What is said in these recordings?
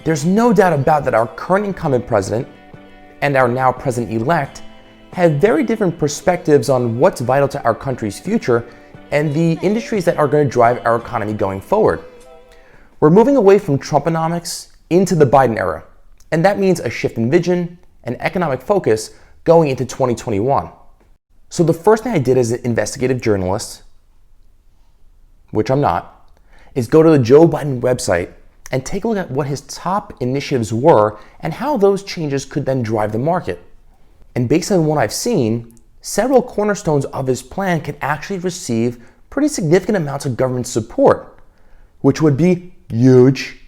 There's no doubt about that our current incumbent president and our now president-elect have very different perspectives on what's vital to our country's future and the industries that are going to drive our economy going forward. We're moving away from Trumponomics into the Biden era, and that means a shift in vision and economic focus going into 2021. So the first thing I did as an investigative journalist, which I'm not, is go to the Joe Biden website and take a look at what his top initiatives were and how those changes could then drive the market. And based on what I've seen, several cornerstones of his plan can actually receive pretty significant amounts of government support, which would be huge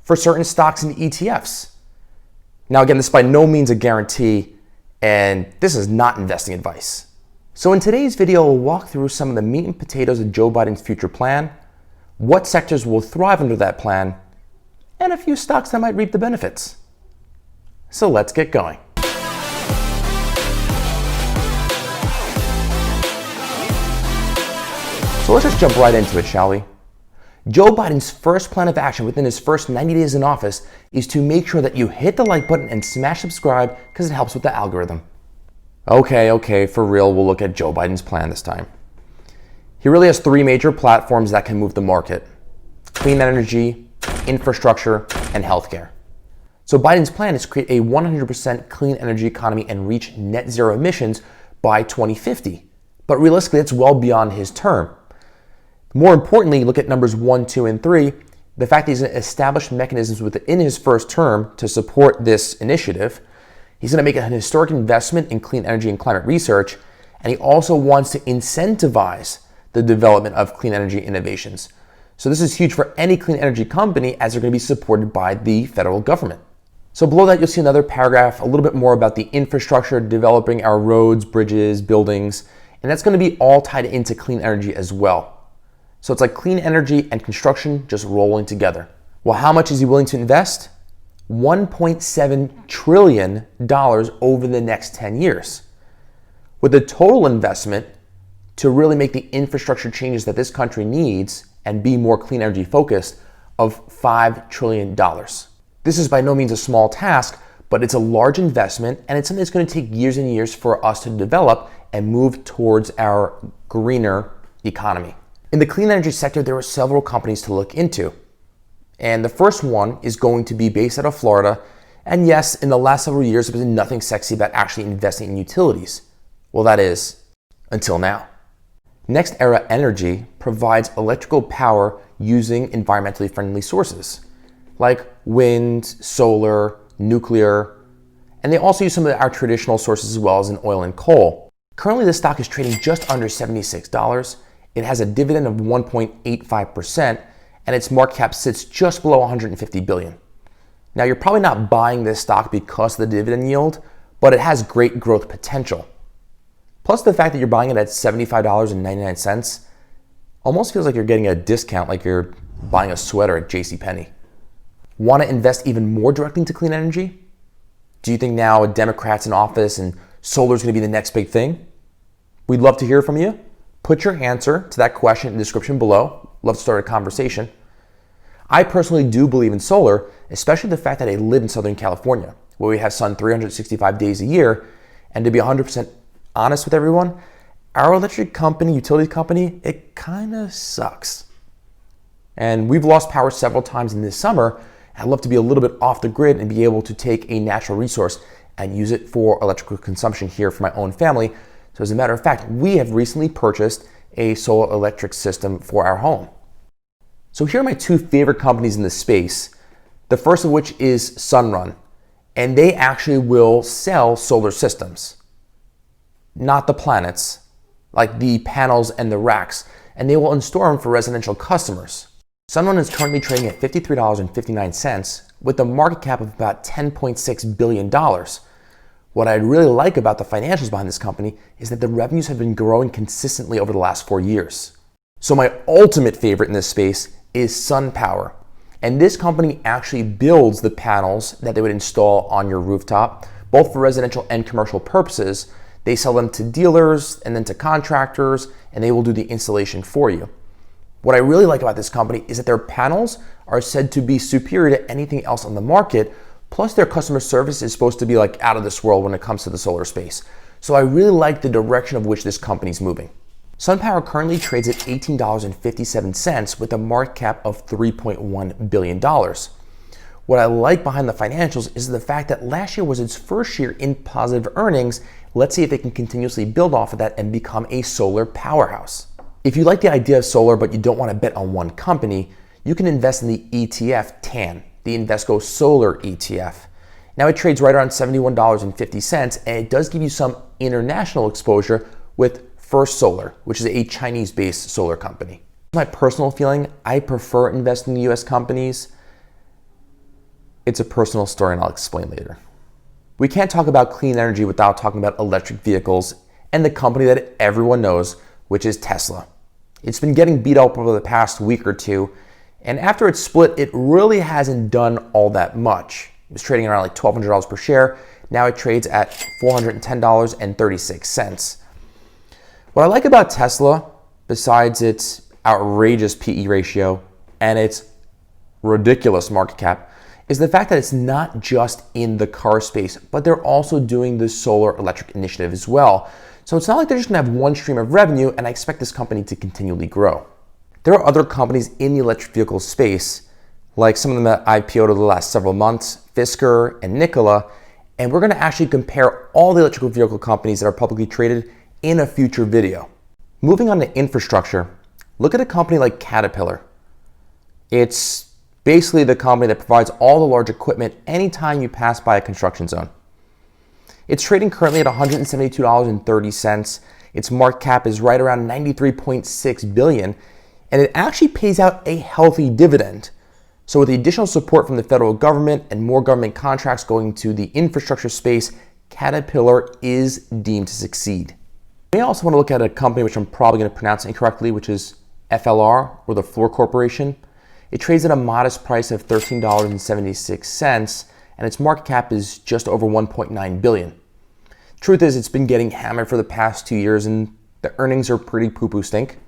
for certain stocks and ETFs. Now again, this is by no means a guarantee, and this is not investing advice. So in today's video, we'll walk through some of the meat and potatoes of Joe Biden's future plan, what sectors will thrive under that plan, and a few stocks that might reap the benefits. So let's get going. So let's just jump right into it, shall we? Joe Biden's first plan of action within his first 90 days in office is to make sure that you hit the like button and smash subscribe because it helps with the algorithm. Okay, for real, we'll look at Joe Biden's plan this time. He really has three major platforms that can move the market: clean energy, infrastructure, and healthcare. So Biden's plan is to create a 100% clean energy economy and reach net zero emissions by 2050. But realistically, it's well beyond his term. More importantly, look at numbers 1, 2, and 3. The fact that he's going to establish mechanisms within his first term to support this initiative. He's going to make an historic investment in clean energy and climate research. And he also wants to incentivize the development of clean energy innovations. So this is huge for any clean energy company, as they're going to be supported by the federal government. So below that, you'll see another paragraph, a little bit more about the infrastructure, developing our roads, bridges, buildings, and that's going to be all tied into clean energy as well. So it's like clean energy and construction just rolling together. Well, how much is he willing to invest? $1.7 trillion over the next 10 years, with the total investment to really make the infrastructure changes that this country needs and be more clean energy focused of $5 trillion. This is by no means a small task, but it's a large investment, and it's something that's going to take years and years for us to develop and move towards our greener economy. In the clean energy sector, there are several companies to look into. And the first one is going to be based out of Florida. And yes, in the last several years, there's been nothing sexy about actually investing in utilities. Well, that is, until now. Next Era Energy provides electrical power using environmentally friendly sources, like wind, solar, nuclear, and they also use some of our traditional sources as well as in oil and coal. Currently, the stock is trading just under $76. It has a dividend of 1.85%, and its market cap sits just below $150 billion. Now, you're probably not buying this stock because of the dividend yield, but it has great growth potential. Plus, the fact that you're buying it at $75.99 almost feels like you're getting a discount, like you're buying a sweater at JCPenney. Want to invest even more directly into clean energy? Do you think now a Democrat's in office and solar is going to be the next big thing? We'd love to hear from you. Put your answer to that question in the description below. Love to start a conversation. I personally do believe in solar, especially the fact that I live in Southern California, where we have sun 365 days a year. And to be 100% honest with everyone, our electric company, utility company, it kind of sucks. And we've lost power several times in this summer. I'd love to be a little bit off the grid and be able to take a natural resource and use it for electrical consumption here for my own family. So as a matter of fact, we have recently purchased a solar electric system for our home. So here are my two favorite companies in this space. The first of which is Sunrun, and they actually will sell solar systems, not the planets, like the panels and the racks, and they will install them for residential customers. Sunrun is currently trading at $53.59 with a market cap of about $10.6 billion. What I really like about the financials behind this company is that the revenues have been growing consistently over the last 4 years. So my ultimate favorite in this space is SunPower. And this company actually builds the panels that they would install on your rooftop, both for residential and commercial purposes. They sell them to dealers and then to contractors, and they will do the installation for you. What I really like about this company is that their panels are said to be superior to anything else on the market, plus their customer service is supposed to be like out of this world when it comes to the solar space. So I really like the direction of which this company's moving. SunPower currently trades at $18.57 with a market cap of $3.1 billion. What I like behind the financials is the fact that last year was its first year in positive earnings. Let's see if they can continuously build off of that and become a solar powerhouse. If you like the idea of solar but you don't want to bet on one company, you can invest in the ETF TAN, the Invesco Solar ETF. Now it trades right around $71.50 and it does give you some international exposure with First Solar, which is a Chinese-based solar company. My personal feeling, I prefer investing in US companies. It's a personal story and I'll explain later. We can't talk about clean energy without talking about electric vehicles and the company that everyone knows, which is Tesla. It's been getting beat up over the past week or two, and after its split, it really hasn't done all that much. It was trading around like $1,200 per share. Now it trades at $410.36. What I like about Tesla, besides its outrageous PE ratio and its ridiculous market cap, is the fact that it's not just in the car space, but they're also doing the solar electric initiative as well. So it's not like they're just gonna have one stream of revenue, and I expect this company to continually grow. There are other companies in the electric vehicle space, like some of them that IPO'd over the last several months, Fisker and Nikola, and we're gonna actually compare all the electrical vehicle companies that are publicly traded in a future video. Moving on to infrastructure, look at a company like Caterpillar. It's basically the company that provides all the large equipment anytime you pass by a construction zone. It's trading currently at $172.30. Its market cap is right around $93.6 billion, and it actually pays out a healthy dividend. So with the additional support from the federal government and more government contracts going to the infrastructure space, Caterpillar is deemed to succeed. We also want to look at a company which I'm probably going to pronounce incorrectly, which is FLR, or the Fluor Corporation. It trades at a modest price of $13.76, and its market cap is just over $1.9 billion. Truth is, it's been getting hammered for the past 2 years, and the earnings are pretty poo-poo stink.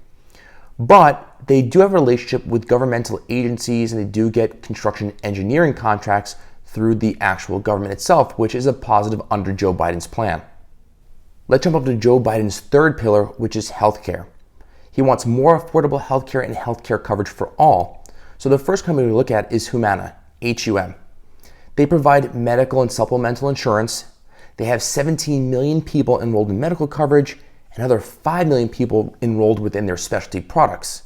But they do have a relationship with governmental agencies, and they do get construction engineering contracts through the actual government itself, which is a positive under Joe Biden's plan. Let's jump up to Joe Biden's third pillar, which is healthcare. He wants more affordable healthcare and healthcare coverage for all. So the first company we look at is Humana, HUM. They provide medical and supplemental insurance. They have 17 million people enrolled in medical coverage and another 5 million people enrolled within their specialty products.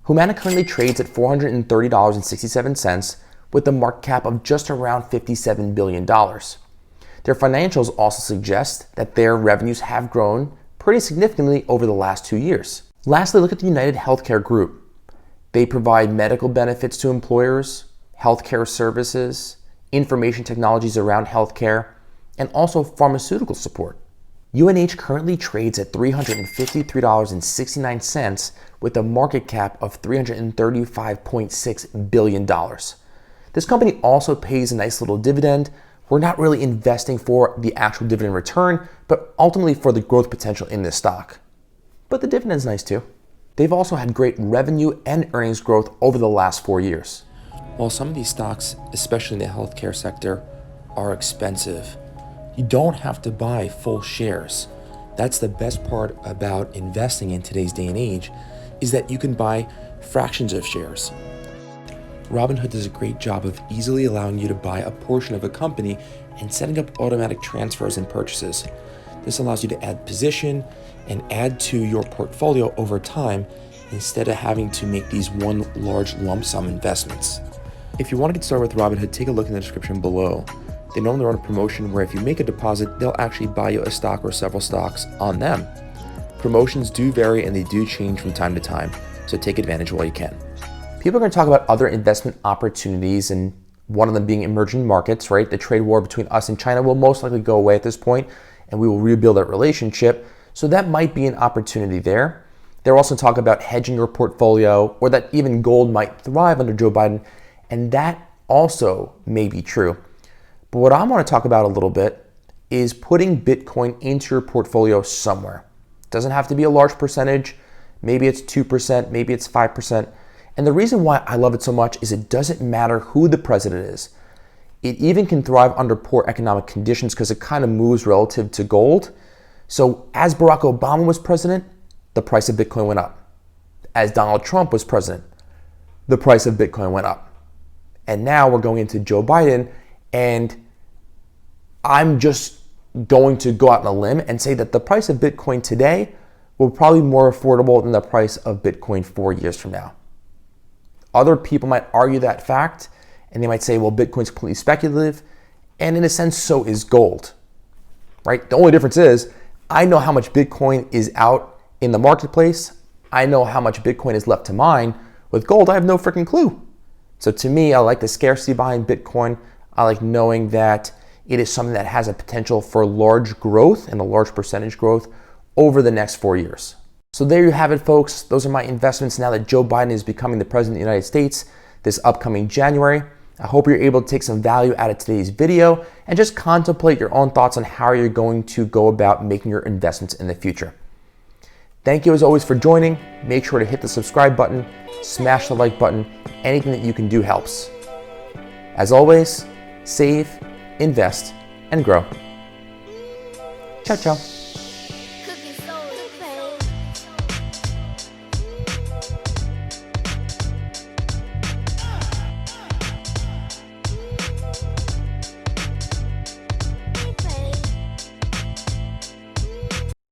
Humana currently trades at $430.67 with a market cap of just around $57 billion. Their financials also suggest that their revenues have grown pretty significantly over the last 2 years. Lastly, look at the United Healthcare Group. They provide medical benefits to employers, healthcare services, information technologies around healthcare, and also pharmaceutical support. UNH currently trades at $353.69 with a market cap of $335.6 billion. This company also pays a nice little dividend. We're not really investing for the actual dividend return, but ultimately for the growth potential in this stock. But the dividend's nice too. They've also had great revenue and earnings growth over the last 4 years. While some of these stocks, especially in the healthcare sector, are expensive, you don't have to buy full shares. That's the best part about investing in today's day and age, is that you can buy fractions of shares. Robinhood does a great job of easily allowing you to buy a portion of a company and setting up automatic transfers and purchases. This allows you to add position and add to your portfolio over time instead of having to make these one large lump sum investments. If you want to get started with Robinhood, take a look in the description below. They normally run a promotion where if you make a deposit, they'll actually buy you a stock or several stocks on them. Promotions do vary and they do change from time to time, so take advantage while you can. People are going to talk about other investment opportunities, and one of them being emerging markets, right? The trade war between us and China will most likely go away at this point, and we will rebuild that relationship. So that might be an opportunity there. They're also talking about hedging your portfolio, or that even gold might thrive under Joe Biden, and that also may be true. But what I want to talk about a little bit is putting Bitcoin into your portfolio somewhere. It doesn't have to be a large percentage. Maybe it's 2%, maybe it's 5%. And the reason why I love it so much is it doesn't matter who the president is. It even can thrive under poor economic conditions because it kind of moves relative to gold. So as Barack Obama was president, the price of Bitcoin went up. As Donald Trump was president, the price of Bitcoin went up. And now we're going into Joe Biden, and I'm just going to go out on a limb and say that the price of Bitcoin today will probably be more affordable than the price of Bitcoin 4 years from now. Other people might argue that fact, and they might say, well, Bitcoin's completely speculative, and in a sense, so is gold, right? The only difference is I know how much Bitcoin is out in the marketplace. I know how much Bitcoin is left to mine. With gold, I have no freaking clue. So to me, I like the scarcity behind Bitcoin. I like knowing that it is something that has a potential for large growth and a large percentage growth over the next 4 years. So there you have it, folks. Those are my investments now that Joe Biden is becoming the president of the United States this upcoming January. I hope you're able to take some value out of today's video and just contemplate your own thoughts on how you're going to go about making your investments in the future. Thank you as always for joining. Make sure to hit the subscribe button, smash the like button. Anything that you can do helps. As always, save, invest, and grow. Ciao, ciao.